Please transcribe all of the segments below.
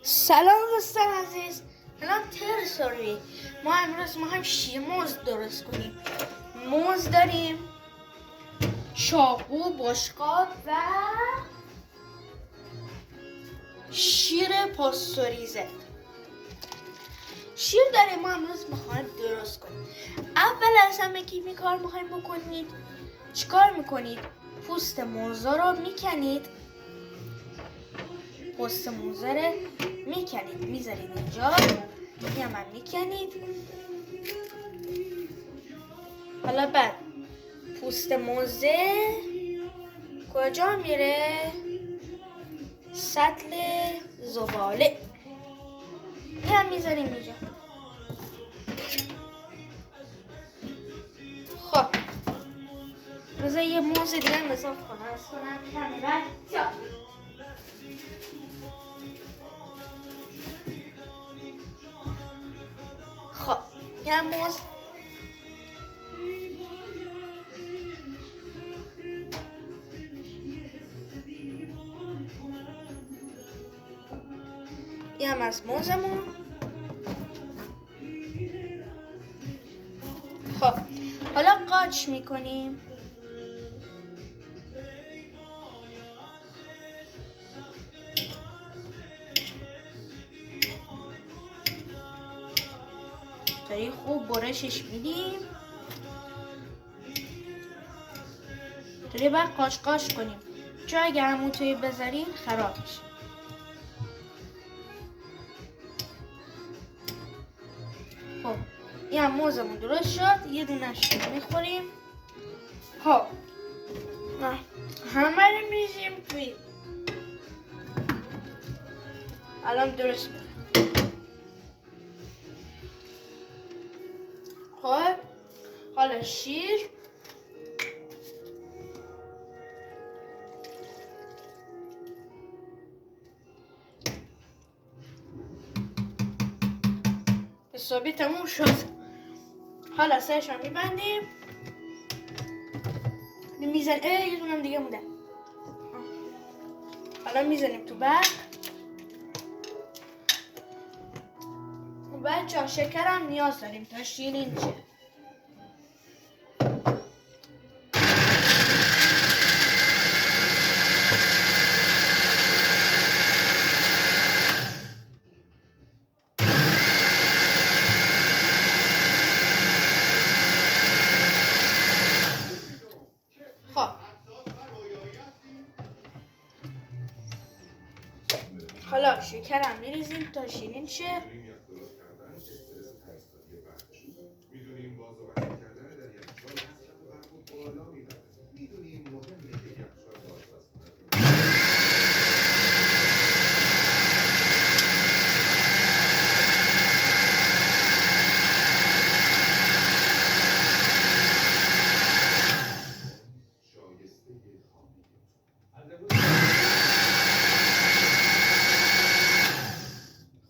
سلام دوستان عزیز، الان ترسوری ما امروز میخوایم شیر موز درست کنیم. موز داریم، چاقو، بشقاب و شیر پاستوریزه. شیر داریم ما امروز میخوایم درست کنیم. اول از همه که کار میخوایم بکنید چیکار میکنید؟ پوست موزه رو میکنید، پوست موزه رو میکنید میذارید اینجا، یه من میکنید. حالا بعد پوست موزه کجا میره؟ سطل زباله. یه هم میذاریم اینجا. خب بذار یه موز دیگه هم اضافه کنم کاملا. خب یه موز یه هم از موزمون. خب حالا قاچ میکنیم. تایی خوب برشش میدیم. تایی باید قاچ کنیم چون اگر همون توی بذاریم خراب میشه. خب این هم موزمون درست شد. یه دونش میخوریم. خب همه رو میریزیم توی. الان درست میکنیم. خب حالا شیر حسابی تموم شد. حالا سرش رو میبندیم. میزنیم. یه دونم دیگه مونده. حالا میزنیم تو برق. بچه شکر هم نیاز داریم تا شیرین شه. خب حالا شکر هم میریزیم تا شیرین شه.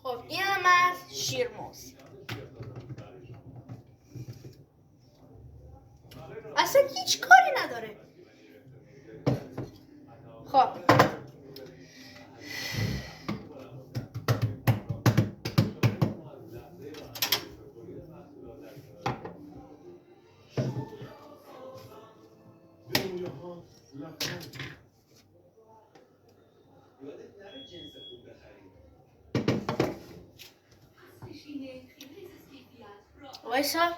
خب این هم از شیر موز. اصلا هیچ کاری نداره. خب وایسا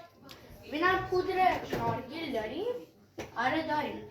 ببینم پودر نارگیل داریم؟ آره داریم.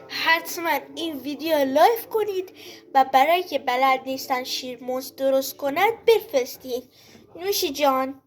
حتما این ویدیو لایک کنید و برای که بلد نیستن شیر موز درست کنند بفرستید. نوشی جان.